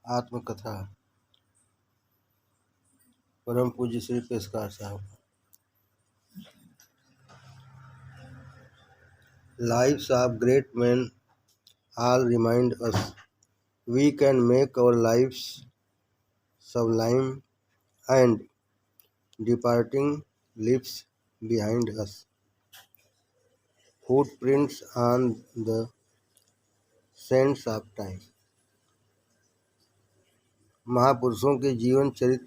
आत्मकथा। परम पूज्य श्री पेशकार साहब। Lives of great men all remind us we can make our lives sublime and departing leaves behind us footprints on the sands of time। महापुरुषों के जीवन चरित्र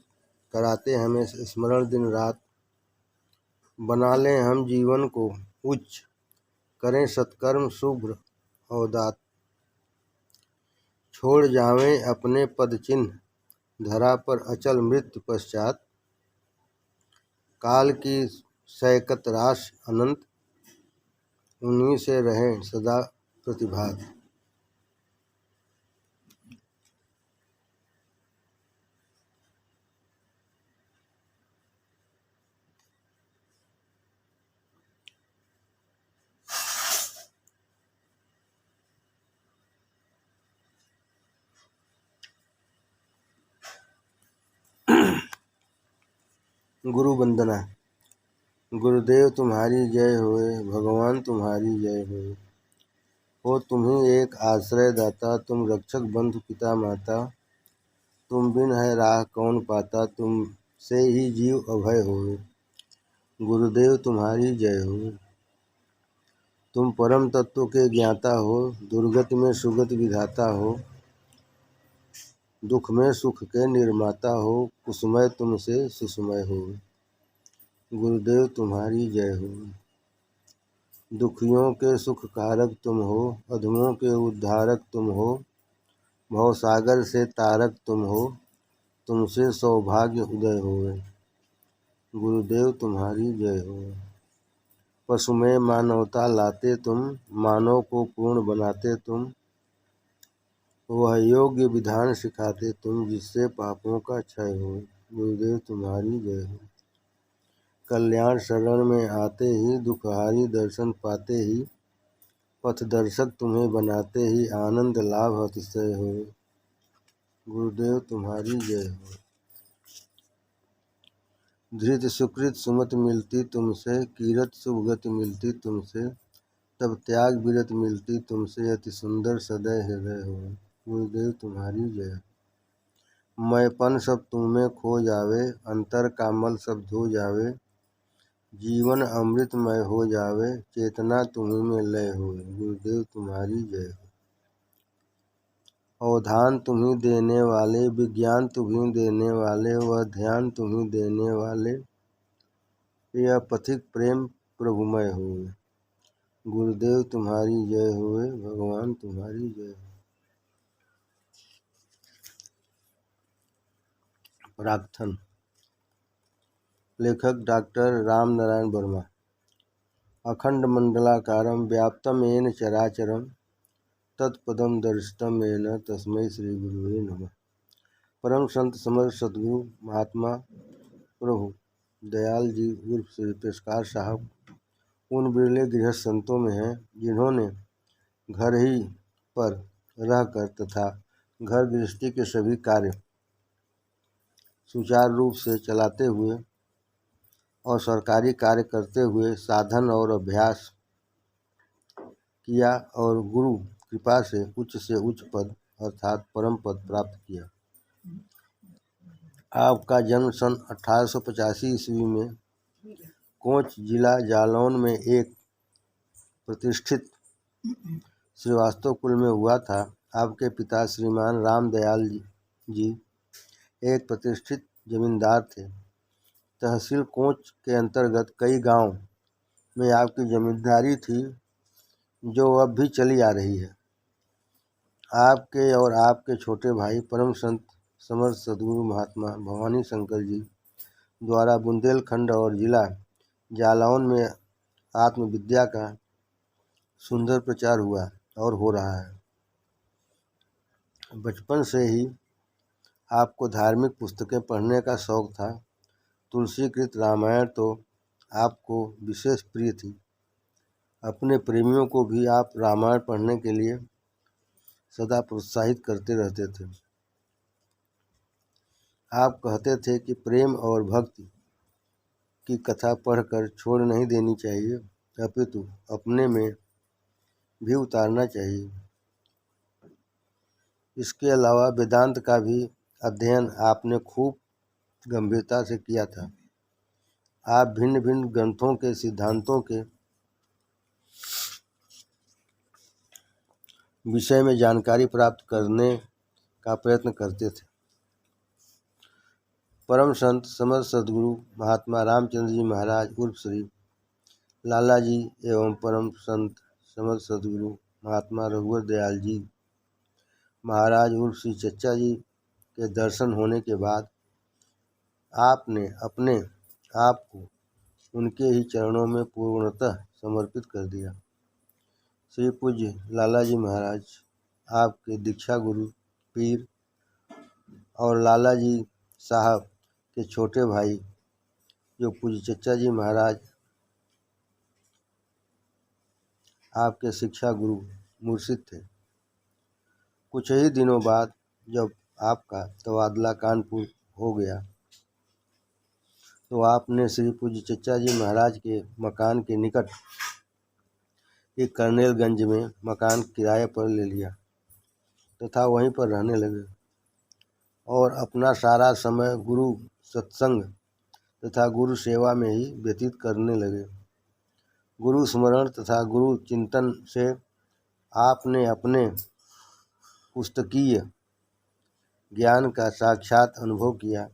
कराते हमें स्मरण दिन रात। बना लें हम जीवन को उच्च, करें सत्कर्म शुभ्र अवदात। छोड़ जावें अपने पद चिन्ह धरा पर अचल मृत्यु पश्चात। काल की सैकत राशि अनंत, उन्हीं से रहें सदा प्रतिभात। गुरु वंदना। गुरुदेव तुम्हारी जय होए, भगवान तुम्हारी जय होए। हो तुम्ही एक आश्रय दाता, तुम रक्षक बंधु पिता माता। तुम बिन है राह कौन पाता, तुम से ही जीव अभय होए। गुरुदेव तुम्हारी जय हो। तुम परम तत्व के ज्ञाता हो, दुर्गति में सुगति विधाता हो। दुख में सुख के निर्माता हो, कुसुमय तुमसे सुसमय हो। गुरुदेव तुम्हारी जय हो। दुखियों के सुख कारक तुम हो, अधमों के उद्धारक तुम हो। भवसागर से तारक तुम हो, तुमसे सौभाग्य उदय होए। गुरुदेव तुम्हारी जय हो। पशु में मानवता लाते तुम, मानव को पूर्ण बनाते तुम। वह योग्य विधान सिखाते तुम, जिससे पापों का क्षय हो। गुरुदेव तुम्हारी जय हो। कल्याण शरण में आते ही, दुखहारी दर्शन पाते ही। पथ दर्शक तुम्हें बनाते ही, आनंद लाभ अतिशय हो। गुरुदेव तुम्हारी जय हो। धृत सुकृत सुमति मिलती तुमसे, कीरत शुभगति मिलती तुमसे। तब त्याग विरत मिलती तुमसे, अति सुंदर सदय हृदय हो। गुरुदेव तुम्हारी जय। मैंपन सब तुममें खो जावे, अंतर का मल सब धो जावे। जीवन अमृतमय हो जावे, चेतना तुम्हीं में लय हो। गुरुदेव तुम्हारी जय हो। अवधान तुम्हीं देने वाले, विज्ञान तुम्हीं देने वाले, वह ध्यान तुम्हीं देने वाले। यह पथिक प्रेम प्रभुमय हो। गुरुदेव तुम्हारी जय होए, भगवान तुम्हारी जय हो। प्रार्थना। लेखक डॉक्टर राम नारायण वर्मा। अखंड मंडलाकारं व्याप्तं येन चराचरं, तत्पदं दर्शितं येन तस्मै श्री गुरुवे नमः। परम संत समर्थ सदगुरु महात्मा प्रभु दयाल जी उर्फ श्री पेशकार साहब उन बिरले गृहस्थ संतों में हैं जिन्होंने घर ही पर रहकर तथा घर गृहस्थी के सभी कार्य सुचारू रूप से चलाते हुए और सरकारी कार्य करते हुए साधन और अभ्यास किया और गुरु कृपा से उच्च पद अर्थात परम पद प्राप्त किया। आपका जन्म सन 1885 ईस्वी में कोंच जिला जालौन में एक प्रतिष्ठित श्रीवास्तव कुल में हुआ था। आपके पिता श्रीमान राम दयाल जी एक प्रतिष्ठित जमींदार थे। तहसील कोंच के अंतर्गत कई गांव में आपकी जमींदारी थी, जो अब भी चली आ रही है। आपके और आपके छोटे भाई परम संत समर्थ सदगुरु महात्मा भवानी शंकर जी द्वारा बुंदेलखंड और जिला जालौन में आत्मविद्या का सुंदर प्रचार हुआ और हो रहा है। बचपन से ही आपको धार्मिक पुस्तकें पढ़ने का शौक था। तुलसीकृत रामायण तो आपको विशेष प्रिय थी। अपने प्रेमियों को भी आप रामायण पढ़ने के लिए सदा प्रोत्साहित करते रहते थे। आप कहते थे कि प्रेम और भक्ति की कथा पढ़कर छोड़ नहीं देनी चाहिए, अपितु अपने में भी उतारना चाहिए। इसके अलावा वेदांत का भी अध्ययन आपने खूब गंभीरता से किया था। आप भिन्न भिन्न ग्रंथों के सिद्धांतों के विषय में जानकारी प्राप्त करने का प्रयत्न करते थे। परम संत समर्थ सद्गुरु महात्मा रामचंद्र जी महाराज उर्फ श्री लाला जी एवं परम संत समर्थ सद्गुरु महात्मा रघुवर दयाल जी महाराज उर्फ श्री चच्चा जी के दर्शन होने के बाद आपने अपने आप को उनके ही चरणों में पूर्णतः समर्पित कर दिया। श्री पूज्य लाला जी महाराज आपके दीक्षा गुरु पीर और लाला जी साहब के छोटे भाई जो पूज्य चच्चा जी महाराज आपके शिक्षा गुरु मुर्शिद थे। कुछ ही दिनों बाद जब आपका तबादला कानपुर हो गया तो आपने श्री पूज्य चच्चा जी महाराज के मकान के निकट एक कर्नेलगंज में मकान किराए पर ले लिया तथा वहीं पर रहने लगे और अपना सारा समय गुरु सत्संग तथा गुरु सेवा में ही व्यतीत करने लगे। गुरु स्मरण तथा गुरु चिंतन से आपने अपने पुस्तकीय ज्ञान का साक्षात अनुभव किया।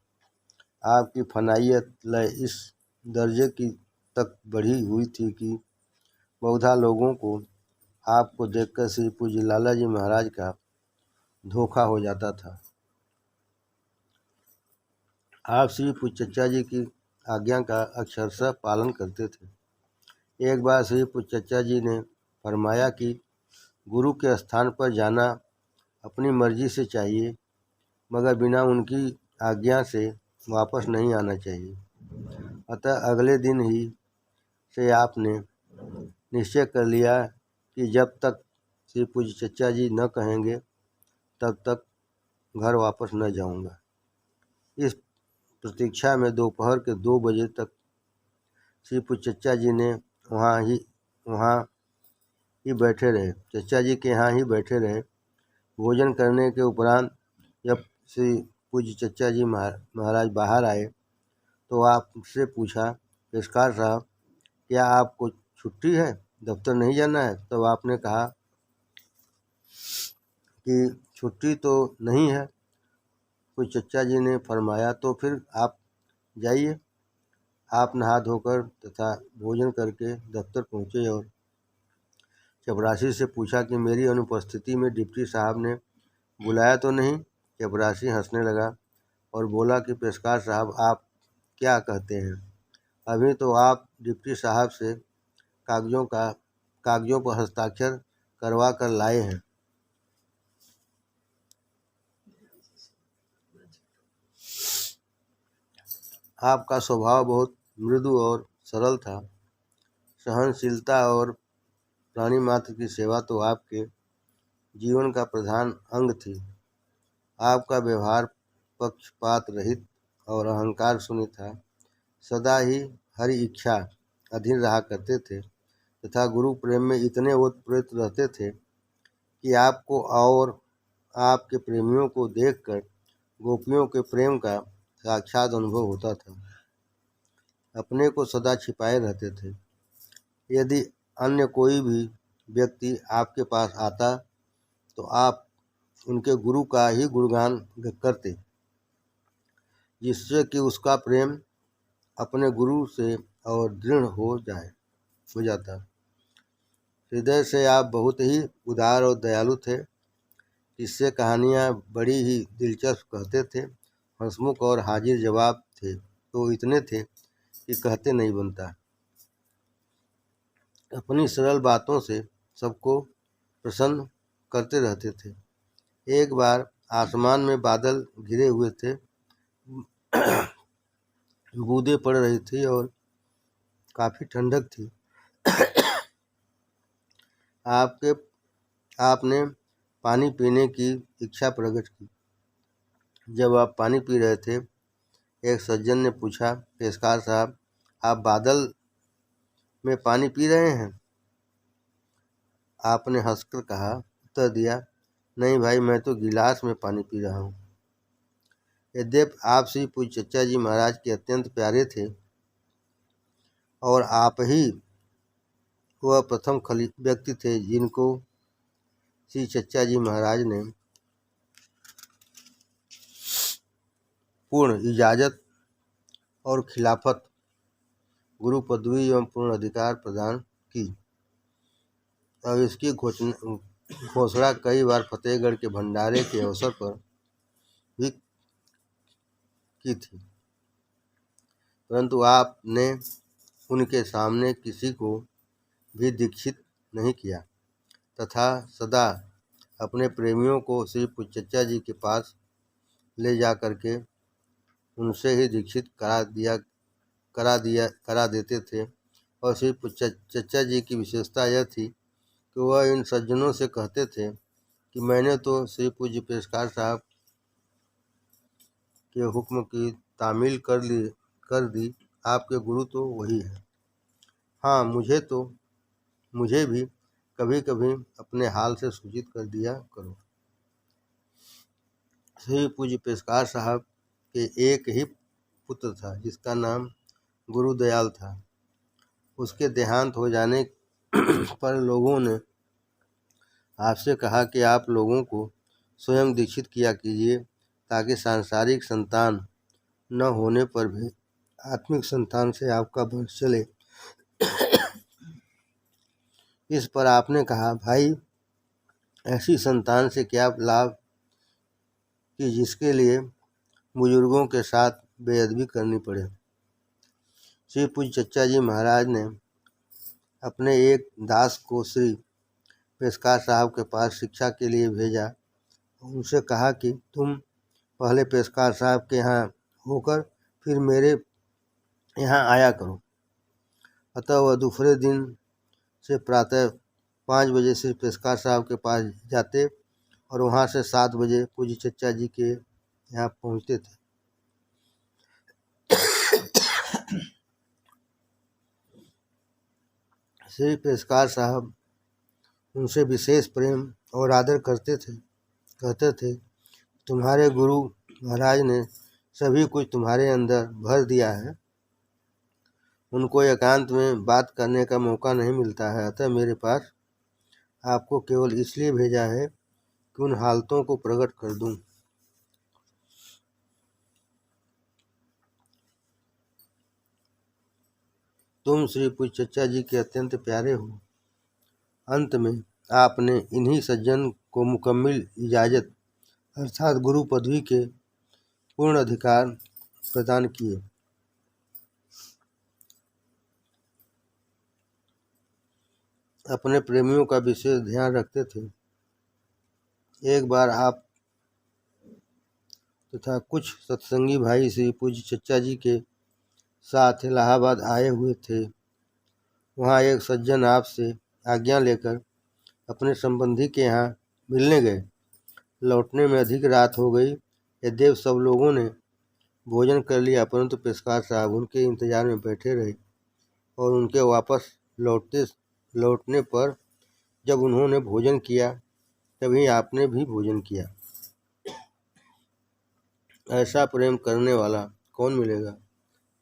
आपकी फनाइयत लय इस दर्जे की तक बढ़ी हुई थी कि बहुधा लोगों को आपको देखकर श्री पूज्य लाला जी महाराज का धोखा हो जाता था। आप श्री पूज्य चच्चा जी की आज्ञा का अक्षरशः पालन करते थे। एक बार श्री पूज्य चच्चा जी ने फरमाया कि गुरु के स्थान पर जाना अपनी मर्जी से चाहिए, मगर बिना उनकी आज्ञा से वापस नहीं आना चाहिए। अतः अगले दिन ही से आपने निश्चय कर लिया कि जब तक श्री पूज्य चच्चा जी न कहेंगे तब तक घर वापस न जाऊंगा। इस प्रतीक्षा में दोपहर के 2 बजे तक श्री पूज्य चच्चा जी ने वहाँ ही बैठे रहे। चच्चा जी के यहाँ ही बैठे रहे। भोजन करने के उपरांत जब श्री पूज्य चच्चा जी महाराज बाहर आए तो आपसे पूछा, पेशकार साहब क्या आपको छुट्टी है, दफ्तर नहीं जाना है? तब आपने कहा कि छुट्टी तो नहीं है। पूज्य चच्चा जी ने फरमाया तो फिर आप जाइए। आप नहा धोकर तथा भोजन करके दफ्तर पहुँचे और चपरासी से पूछा कि मेरी अनुपस्थिति में डिप्टी साहब ने बुलाया तो नहीं? चपरासी हंसने लगा और बोला कि पेशकार साहब आप क्या कहते हैं, अभी तो आप डिप्टी साहब से कागजों पर हस्ताक्षर करवा कर लाए हैं। आपका स्वभाव बहुत मृदु और सरल था। सहनशीलता और प्राणी मात्र की सेवा तो आपके जीवन का प्रधान अंग थी। आपका व्यवहार पक्षपात रहित और अहंकार शून्य था। सदा ही हरि इच्छा अधीन रहा करते थे तथा गुरु प्रेम में इतने ओतप्रोत रहते थे कि आपको और आपके प्रेमियों को देखकर गोपियों के प्रेम का साक्षात अनुभव होता था। अपने को सदा छिपाए रहते थे। यदि अन्य कोई भी व्यक्ति आपके पास आता तो आप उनके गुरु का ही गुणगान करते, जिससे कि उसका प्रेम अपने गुरु से और दृढ़ हो जाता। हृदय से आप बहुत ही उदार और दयालु थे। इससे कहानियाँ बड़ी ही दिलचस्प कहते थे। हंसमुख और हाजिर जवाब थे तो इतने थे कि कहते नहीं बनता। अपनी सरल बातों से सबको प्रसन्न करते रहते थे। एक बार आसमान में बादल घिरे हुए थे, बूंदें पड़ रही थी और काफ़ी ठंडक थी। आपने पानी पीने की इच्छा प्रकट की। जब आप पानी पी रहे थे एक सज्जन ने पूछा, पेशकार साहब, आप बादल में पानी पी रहे हैं? आपने हंसकर उत्तर दिया, नहीं भाई, मैं तो गिलास में पानी पी रहा हूँ। यद्यपि आप श्री पूज्य चचा जी महाराज के अत्यंत प्यारे थे और आप ही वह प्रथम व्यक्ति थे जिनको श्री चचा जी महाराज ने पूर्ण इजाज़त और खिलाफत, गुरु पदवी एवं पूर्ण अधिकार प्रदान की। और इसकी घोषणा कई बार फतेहगढ़ के भंडारे के अवसर पर भी की थी, परंतु आपने उनके सामने किसी को भी दीक्षित नहीं किया तथा सदा अपने प्रेमियों को श्री पूज्य चचा जी के पास ले जा करके उनसे ही दीक्षित करा देते थे। और श्री पूज्य चचा जी की विशेषता यह थी कि वह इन सज्जनों से कहते थे कि मैंने तो श्री पूज्य पेशकार साहब के हुक्म की तामील कर दी, आपके गुरु तो वही है। हाँ, मुझे भी कभी कभी अपने हाल से सूचित कर दिया करो। श्री पूज्य पेशकार साहब के एक ही पुत्र था जिसका नाम गुरुदयाल था। उसके देहांत हो जाने पर लोगों ने आपसे कहा कि आप लोगों को स्वयं दीक्षित किया कीजिए ताकि सांसारिक संतान न होने पर भी आत्मिक संतान से आपका वंश चले। इस पर आपने कहा, भाई, ऐसी संतान से क्या लाभ कि जिसके लिए बुजुर्गों के साथ बेअदबी करनी पड़े। श्री पूज्य चचा जी महाराज ने अपने एक दास को श्री पेशकार साहब के पास शिक्षा के लिए भेजा। उनसे कहा कि तुम पहले पेशकार साहब के यहाँ होकर फिर मेरे यहाँ आया करो। अतः वह दूसरे दिन से प्रातः 5 बजे श्री पेशकार साहब के पास जाते और वहाँ से 7 बजे पूज्य चचा जी के यहाँ पहुँचते थे। श्री पेशकार साहब उनसे विशेष प्रेम और आदर कहते थे, तुम्हारे गुरु महाराज ने सभी कुछ तुम्हारे अंदर भर दिया है, उनको एकांत में बात करने का मौका नहीं मिलता है, अतः मेरे पास आपको केवल इसलिए भेजा है कि उन हालतों को प्रकट कर दूं। तुम श्री पूज्य चचा जी के अत्यंत प्यारे हो। अंत में आपने इन्हीं सज्जन को मुकम्मिल इजाज़त अर्थात गुरु पदवी के पूर्ण अधिकार प्रदान किए। अपने प्रेमियों का विशेष ध्यान रखते थे। एक बार आप तथा कुछ सत्संगी भाई श्री पूज्य चचा जी के साथ इलाहाबाद आए हुए थे। वहाँ एक सज्जन आपसे आज्ञा लेकर अपने संबंधी के यहाँ मिलने गए। लौटने में अधिक रात हो गई। यद्यपि सब लोगों ने भोजन कर लिया, परंतु पेशकार साहब उनके इंतजार में बैठे रहे और उनके वापस लौटने पर जब उन्होंने भोजन किया तभी आपने भी भोजन किया। ऐसा प्रेम करने वाला कौन मिलेगा?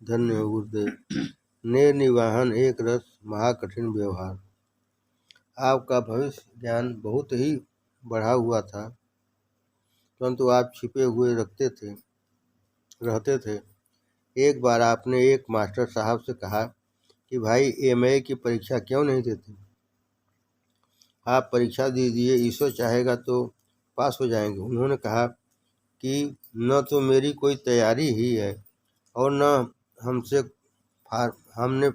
धन्य हो गुरुदेव। निर्निवाहन एक रस महाकठिन व्यवहार। आपका भविष्य ज्ञान बहुत ही बढ़ा हुआ था, परंतु आप छिपे हुए रहते थे। एक बार आपने एक मास्टर साहब से कहा कि भाई, एमए की परीक्षा क्यों नहीं देते? आप परीक्षा दीजिए, ईश्वर चाहेगा तो पास हो जाएंगे। उन्होंने कहा कि न तो मेरी कोई तैयारी ही है और न हमने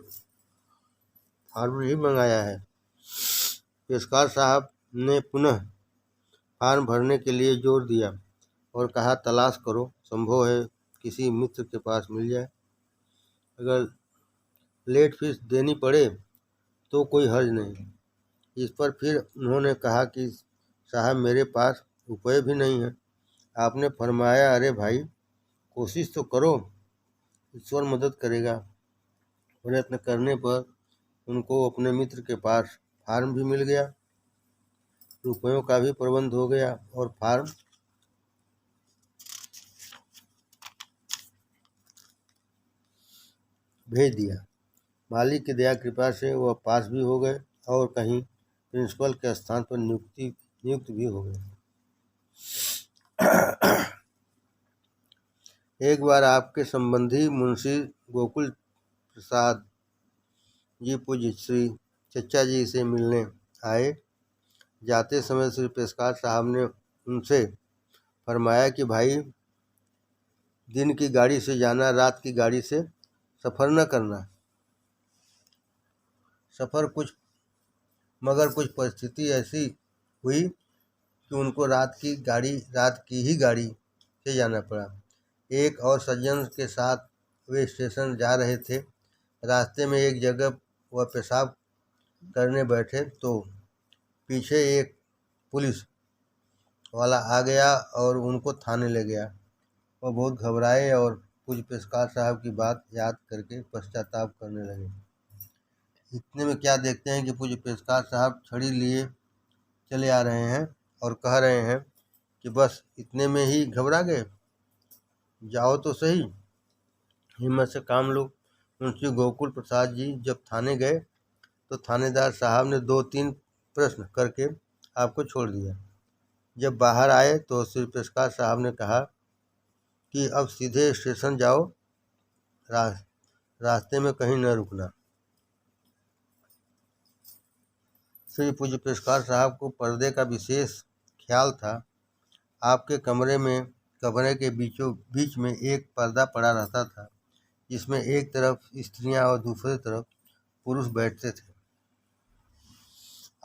फार्म ही मंगाया है। पेशकार साहब ने पुनः फार्म भरने के लिए जोर दिया और कहा, तलाश करो, संभव है किसी मित्र के पास मिल जाए। अगर लेट फीस देनी पड़े तो कोई हर्ज नहीं। इस पर फिर उन्होंने कहा कि साहब, मेरे पास रुपये भी नहीं है। आपने फरमाया, अरे भाई, कोशिश तो करो, ईश्वर मदद करेगा। प्रयत्न करने पर उनको अपने मित्र के पास फार्म भी मिल गया, रुपयों का भी प्रबंध हो गया और फार्म भेज दिया। मालिक की दया कृपा से वह पास भी हो गए और कहीं प्रिंसिपल के स्थान पर नियुक्त भी हो गए। एक बार आपके संबंधी मुंशी गोकुल प्रसाद जी पूज्य श्री चचा जी से मिलने आए। जाते समय श्री पेशकार साहब ने उनसे फरमाया कि भाई, दिन की गाड़ी से जाना, रात की गाड़ी से सफ़र न करना। मगर कुछ परिस्थिति ऐसी हुई कि उनको रात की ही गाड़ी से जाना पड़ा। एक और सज्जन के साथ वे स्टेशन जा रहे थे। रास्ते में एक जगह वह पेशाब करने बैठे तो पीछे एक पुलिस वाला आ गया और उनको थाने ले गया। वह बहुत घबराए और पूज्य पेशकार साहब की बात याद करके पश्चाताप करने लगे। इतने में क्या देखते हैं कि पूज्य पेशकार साहब छड़ी लिए चले आ रहे हैं और कह रहे हैं कि बस इतने में ही घबरा गए, जाओ तो सही, हिम्मत से काम लो। मुंशी गोकुल प्रसाद जी जब थाने गए तो थानेदार साहब ने 2-3 प्रश्न करके आपको छोड़ दिया। जब बाहर आए तो श्री पेशकार साहब ने कहा कि अब सीधे स्टेशन जाओ, रास्ते में कहीं न रुकना। श्री पूज्य पेशकार साहब को पर्दे का विशेष ख्याल था। आपके कमरे के बीचों बीच में एक पर्दा पड़ा रहता था, जिसमें एक तरफ स्त्रियां और दूसरी तरफ पुरुष बैठते थे।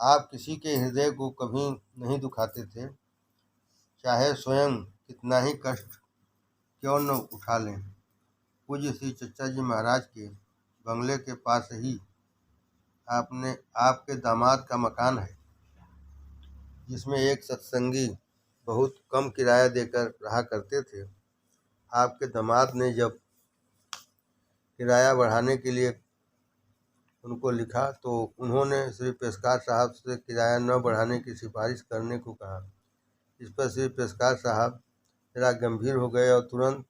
आप किसी के हृदय को कभी नहीं दुखाते थे, चाहे स्वयं कितना ही कष्ट क्यों न उठा लें। पूज्य श्री चचा जी महाराज के बंगले के पास ही आपके दामाद का मकान है, जिसमें एक सत्संगी बहुत कम किराया देकर रहा करते थे। आपके दामाद ने जब किराया बढ़ाने के लिए उनको लिखा तो उन्होंने श्री पेशकार साहब से किराया न बढ़ाने की सिफारिश करने को कहा। इस पर श्री पेशकार साहब जरा गंभीर हो गए और तुरंत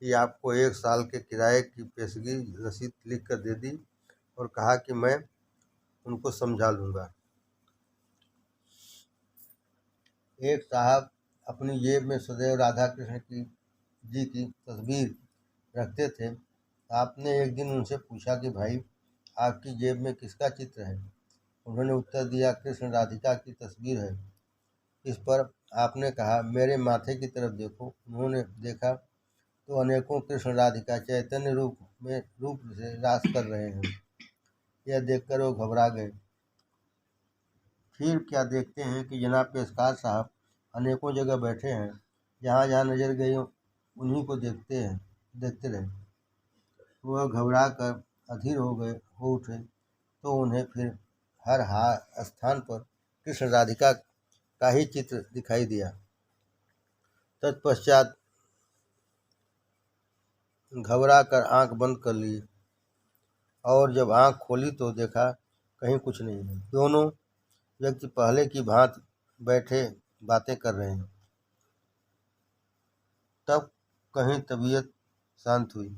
ही आपको 1 साल के किराए की पेशगी रसीद लिख कर दे दी और कहा कि मैं उनको समझा लूँगा। एक साहब अपनी जेब में सदैव राधा कृष्ण जी की तस्वीर रखते थे। आपने एक दिन उनसे पूछा कि भाई, आपकी जेब में किसका चित्र है? उन्होंने उत्तर दिया, कृष्ण राधिका की तस्वीर है। इस पर आपने कहा, मेरे माथे की तरफ देखो। उन्होंने देखा तो अनेकों कृष्ण राधिका चैतन्य रूप से रास कर रहे हैं। यह देखकर वो घबरा गए। फिर क्या देखते हैं कि जनाब पेशकार साहब अनेकों जगह बैठे हैं, जहाँ जहाँ नजर गई उन्हीं को देखते रहे। वह घबरा कर अधीर हो उठे तो उन्हें फिर हर स्थान पर कृष्ण राधिका का ही चित्र दिखाई दिया। तत्पश्चात घबरा कर आंख बंद कर ली और जब आंख खोली तो देखा कहीं कुछ नहीं है। दोनों व्यक्ति पहले की भांति बैठे बातें कर रहे हैं। तब कहीं तबीयत शांत हुई।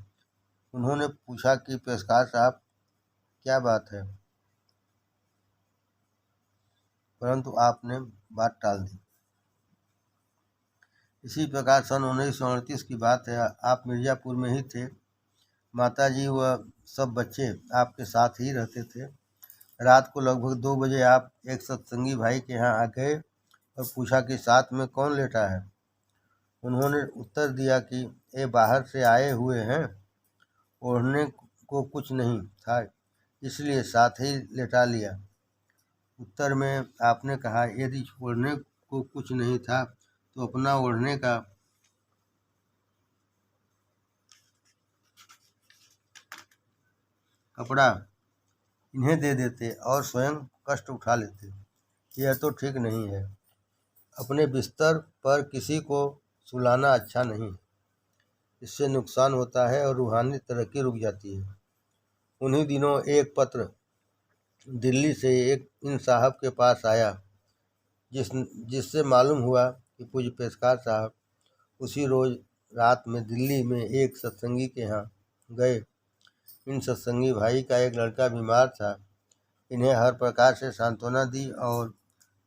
उन्होंने पूछा कि पेशकार साहब, क्या बात है? परंतु आपने बात टाल दी। इसी प्रकार सन 1938 की बात है। आप मिर्ज़ापुर में ही थे। माताजी व सब बच्चे आपके साथ ही रहते थे। रात को लगभग 2 बजे आप एक सत्संगी भाई के यहाँ आ गए और पूछा कि साथ में कौन लेटा है? उन्होंने उत्तर दिया कि ये बाहर से आए हुए हैं, ओढ़ने को कुछ नहीं था, इसलिए साथ ही लेटा लिया। उत्तर में आपने कहा, यदि ओढ़ने को कुछ नहीं था तो अपना ओढ़ने का कपड़ा इन्हें दे देते और स्वयं कष्ट उठा लेते। यह तो ठीक नहीं है। अपने बिस्तर पर किसी को सुलाना अच्छा नहीं। इससे नुकसान होता है और रूहानी तरक्की रुक जाती है। उन्हीं दिनों एक पत्र दिल्ली से एक इन साहब के पास आया, जिससे मालूम हुआ कि पूज्य पेशकार साहब उसी रोज़ रात में दिल्ली में एक सत्संगी के यहाँ गए। इन सत्संगी भाई का एक लड़का बीमार था। इन्हें हर प्रकार से सांत्वना दी और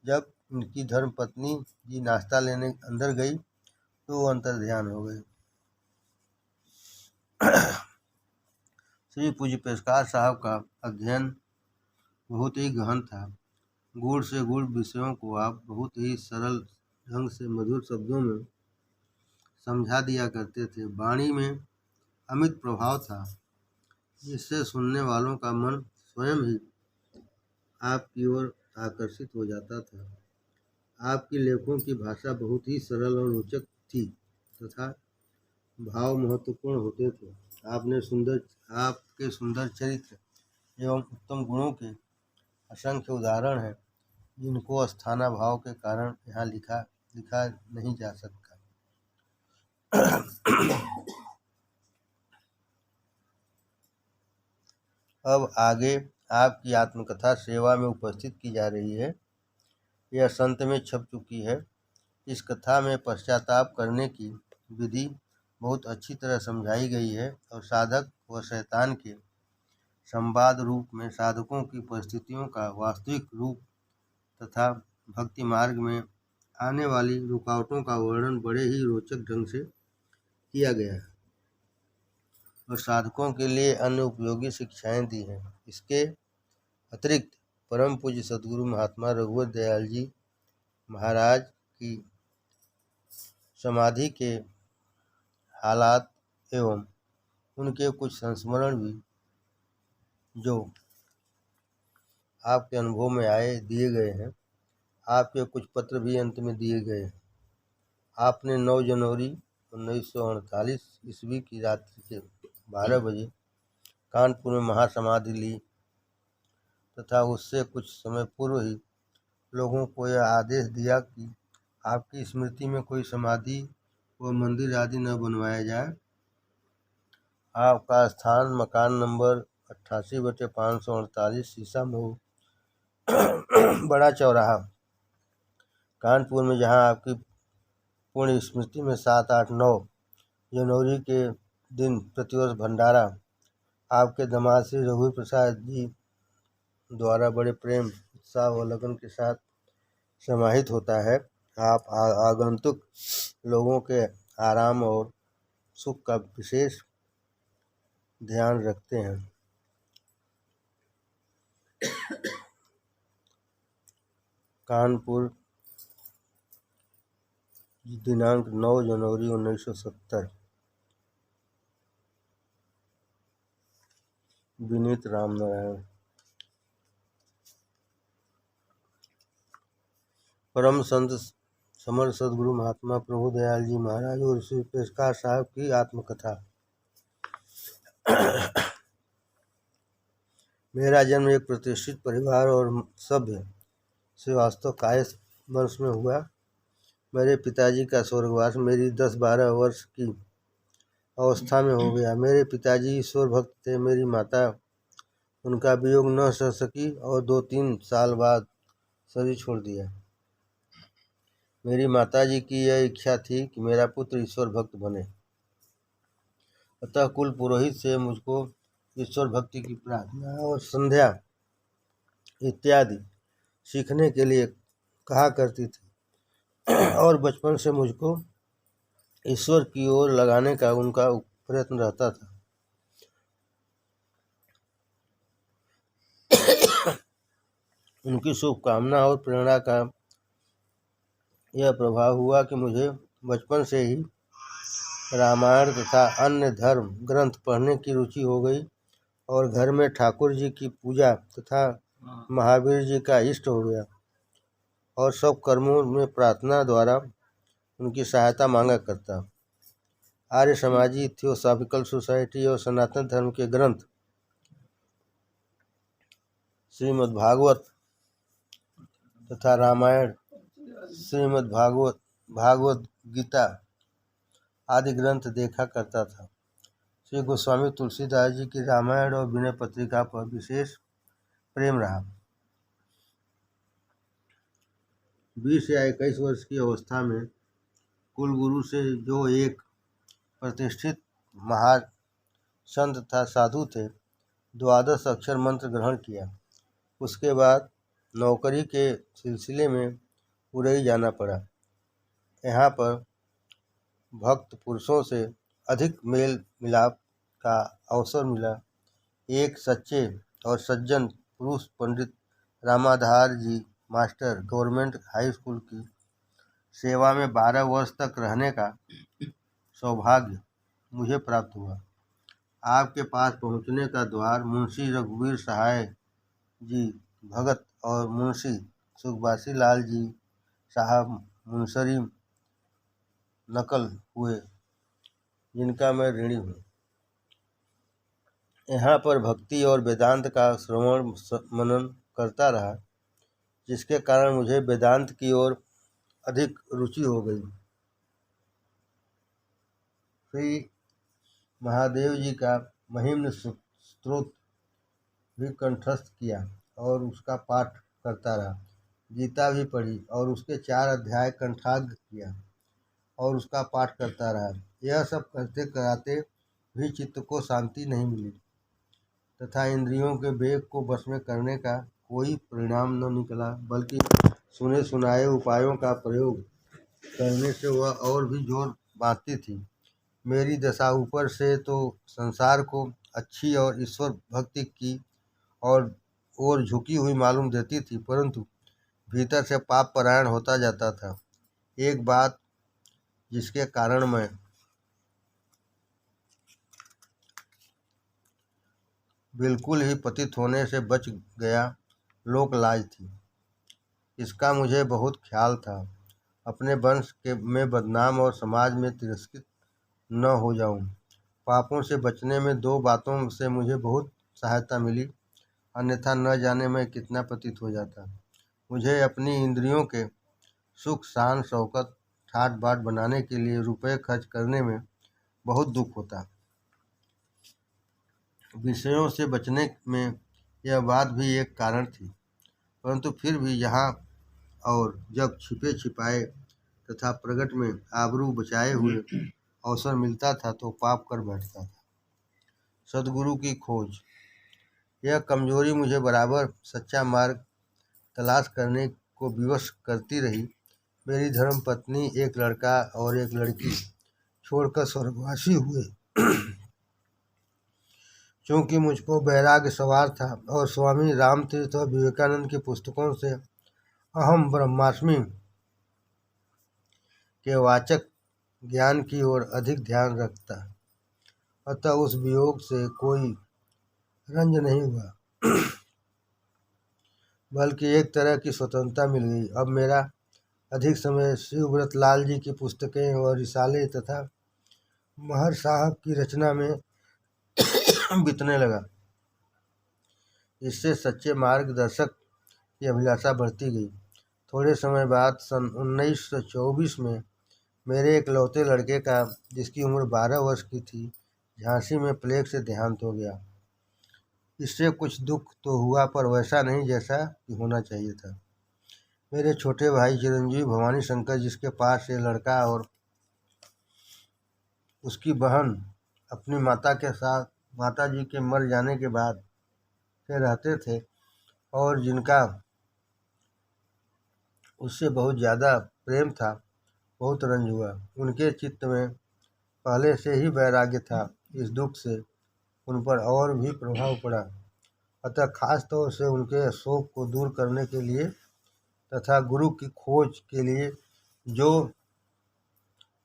जब इनकी धर्मपत्नी जी नाश्ता लेने अंदर गई तो वो अंतर्ध्यान हो गए। श्री पूज्य पेशकार साहब का अध्ययन बहुत ही गहन था। गूढ़ से गूढ़ विषयों को आप बहुत ही सरल ढंग से मधुर शब्दों में समझा दिया करते थे। वाणी में अमित प्रभाव था, जिससे सुनने वालों का मन स्वयं ही आपकी ओर आकर्षित हो जाता था। आपकी लेखों की भाषा बहुत ही सरल और रोचक थी तथा भाव महत्वपूर्ण होते थे। आपके सुंदर चरित्र एवं उत्तम गुणों के असंख्य उदाहरण हैं, जिनको स्थाना भाव के कारण यहाँ लिखा नहीं जा सकता। अब आगे आपकी आत्मकथा सेवा में उपस्थित की जा रही है। यह संत में छप चुकी है। इस कथा में पश्चाताप करने की विधि बहुत अच्छी तरह समझाई गई है और साधक व शैतान के संवाद रूप में साधकों की परिस्थितियों का वास्तविक रूप तथा भक्ति मार्ग में आने वाली रुकावटों का वर्णन बड़े ही रोचक ढंग से किया गया है और साधकों के लिए अन्य उपयोगी शिक्षाएं दी हैं। इसके अतिरिक्त परम पूज्य सद्गुरु महात्मा रघुवर दयाल जी महाराज की समाधि के हालात एवं उनके कुछ संस्मरण भी जो आपके अनुभव में आए दिए गए हैं। आपके कुछ पत्र भी अंत में दिए गए हैं। आपने 9 जनवरी 1948 ईस्वी की रात्रि के 12 बजे कानपुर में महासमाधि ली तथा उससे कुछ समय पूर्व ही लोगों को यह आदेश दिया कि आपकी स्मृति में कोई समाधि व मंदिर आदि न बनवाया जाए। आपका स्थान मकान नंबर 88/548 शीशा मोड़ बड़ा चौराहा कानपुर में, जहां आपकी पुण्य स्मृति में 7, 8, 9 जनवरी के दिन प्रतिवर्ष भंडारा आपके दामाद श्री रघुवीर प्रसाद जी द्वारा बड़े प्रेम उत्साह व लगन के साथ समाहित होता है। आप आगंतुक लोगों के आराम और सुख का विशेष ध्यान रखते हैं। कानपुर, दिनांक 9 जनवरी 1970। विनीत रामनारायण। परम संत समर सद्गुरु महात्मा प्रभु दयाल जी महाराज और श्री पेशकार साहब की आत्मकथा। मेरा जन्म एक प्रतिष्ठित परिवार और सभ्य श्रीवास्तव कायस्थ वंश में हुआ। मेरे पिताजी का स्वर्गवास मेरी 10-12 वर्ष की अवस्था में हो गया। मेरे पिताजी ईश्वर भक्त थे। मेरी माता उनका वियोग न सह सकी और 2-3 साल बाद शरीर छोड़ दिया। मेरी माताजी की यह इच्छा थी कि मेरा पुत्र ईश्वर भक्त बने, अतः कुल पुरोहित से मुझको ईश्वर भक्ति की प्रार्थना और संध्या इत्यादि सीखने के लिए कहा करती थी और बचपन से मुझको ईश्वर की ओर लगाने का उनका प्रयत्न रहता था। उनकी शुभकामना और प्रेरणा का यह प्रभाव हुआ कि मुझे बचपन से ही रामायण तथा अन्य धर्म ग्रंथ पढ़ने की रुचि हो गई और घर में ठाकुर जी की पूजा तथा महावीर जी का इष्ट हो गया और सब कर्मों में प्रार्थना द्वारा उनकी सहायता मांगा करता। आर्य समाजी, थियोसॉफिकल सोसाइटी और सनातन धर्म के ग्रंथ, श्रीमद् भागवत तथा रामायण, श्रीमद् भागवत गीता आदि ग्रंथ देखा करता था। श्री गोस्वामी तुलसीदास जी की रामायण और विनय पत्रिका पर विशेष प्रेम रहा। 20 या 21 वर्ष की अवस्था में कुलगुरु से जो एक प्रतिष्ठित महासंत था, साधु थे, 12 अक्षर मंत्र ग्रहण किया। उसके बाद नौकरी के सिलसिले में उरई जाना पड़ा। यहाँ पर भक्त पुरुषों से अधिक मेल मिलाप का अवसर मिला। एक सच्चे और सज्जन पुरुष पंडित रामाधार जी मास्टर गवर्नमेंट हाई स्कूल की सेवा में 12 वर्ष तक रहने का सौभाग्य मुझे प्राप्त हुआ। आपके पास पहुंचने का द्वार मुंशी रघुवीर सहाय जी भगत और मुंशी सुखबासी लाल जी साहब मुंसरी नकल हुए, जिनका मैं ऋणी हूँ। यहाँ पर भक्ति और वेदांत का श्रवण मनन करता रहा, जिसके कारण मुझे वेदांत की ओर अधिक रुचि हो गई। श्री महादेव जी का महिम्न स्तोत्र भी कंठस्थ किया और उसका पाठ करता रहा। गीता भी पढ़ी और उसके 4 अध्याय कंठाग्र किया और उसका पाठ करता रहा। यह सब करते कराते भी चित्त को शांति नहीं मिली तथा इंद्रियों के वेग को वश में करने का कोई परिणाम न निकला, बल्कि सुने सुनाए उपायों का प्रयोग करने से वह और भी जोर बांधती थी। मेरी दशा ऊपर से तो संसार को अच्छी और ईश्वर भक्ति की और झुकी हुई मालूम देती थी, परंतु भीतर से पाप परायण होता जाता था। एक बात जिसके कारण मैं बिल्कुल ही पतित होने से बच गया, लोक लाज थी। इसका मुझे बहुत ख्याल था, अपने वंश के में बदनाम और समाज में तिरस्कृत न हो जाऊं। पापों से बचने में 2 बातों से मुझे बहुत सहायता मिली, अन्यथा न जाने मैं कितना पतित हो जाता। मुझे अपनी इंद्रियों के सुख शान शौकत ठाट बाट बनाने के लिए रुपए खर्च करने में बहुत दुख होता। विषयों से बचने में यह बात भी एक कारण थी, परंतु फिर भी यहाँ और जब छिपे छिपाए तथा प्रगट में आबरू बचाए हुए अवसर मिलता था तो पाप कर बैठता था। सद्गुरु की खोज, यह कमजोरी मुझे बराबर सच्चा मार्ग तलाश करने को विवश करती रही। मेरी धर्म पत्नी, एक लड़का और एक लड़की छोड़कर स्वर्गवासी हुए। चूँकि मुझको वैराग्य सवार था और स्वामी रामतीर्थ और विवेकानंद की पुस्तकों से अहम ब्रह्मास्मि के वाचक ज्ञान की ओर अधिक ध्यान रखता, अतः उस वियोग से कोई रंज नहीं हुआ, बल्कि एक तरह की स्वतंत्रता मिल गई। अब मेरा अधिक समय शिवव्रत लाल जी की पुस्तकें और रिसाले तथा महर साहब की रचना में बीतने लगा। इससे सच्चे मार्गदर्शक की अभिलाषा बढ़ती गई। थोड़े समय बाद सन 1924 में मेरे एक लौते लड़के का, जिसकी उम्र 12 वर्ष की थी, झांसी में प्लेग से देहांत हो गया। इससे कुछ दुख तो हुआ, पर वैसा नहीं जैसा कि होना चाहिए था। मेरे छोटे भाई चिरंजीवी भवानी शंकर, जिसके पास ये लड़का और उसकी बहन अपनी माता के साथ माता जी के मर जाने के बाद से रहते थे और जिनका उससे बहुत ज़्यादा प्रेम था, बहुत रंज हुआ। उनके चित्त में पहले से ही वैराग्य था। इस दुख से उन पर और भी प्रभाव पड़ा, अतः खास तौर से उनके शोक को दूर करने के लिए तथा गुरु की खोज के लिए, जो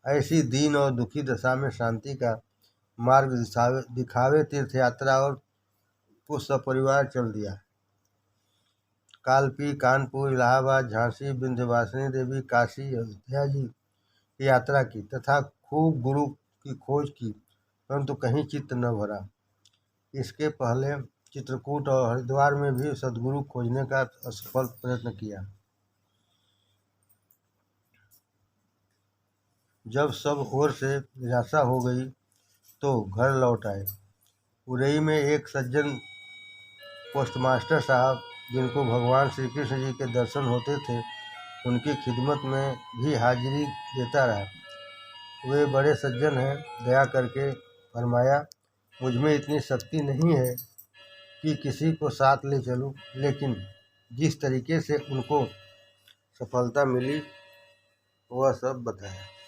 ऐसी दीन और दुखी दशा में शांति का मार्ग दिखावे, तीर्थ यात्रा और को सपरिवार चल दिया। कालपी, कानपुर, इलाहाबाद, झांसी, विंध्यवासिनी देवी, काशी, अयोध्या जी की यात्रा की तथा खूब गुरु की खोज की, परंतु कहीं चित्त न भरा। इसके पहले चित्रकूट और हरिद्वार में भी सद्गुरु खोजने का असफल प्रयत्न किया। जब सब ओर से निराशा हो गई तो घर लौट आए। उरई में एक सज्जन पोस्टमास्टर साहब, जिनको भगवान श्री कृष्ण जी के दर्शन होते थे, उनकी खिदमत में भी हाजिरी देता रहा। वे बड़े सज्जन हैं। दया करके फरमाया, मुझ में इतनी शक्ति नहीं है कि किसी को साथ ले चलूं, लेकिन जिस तरीके से उनको सफलता मिली वह सब बताया।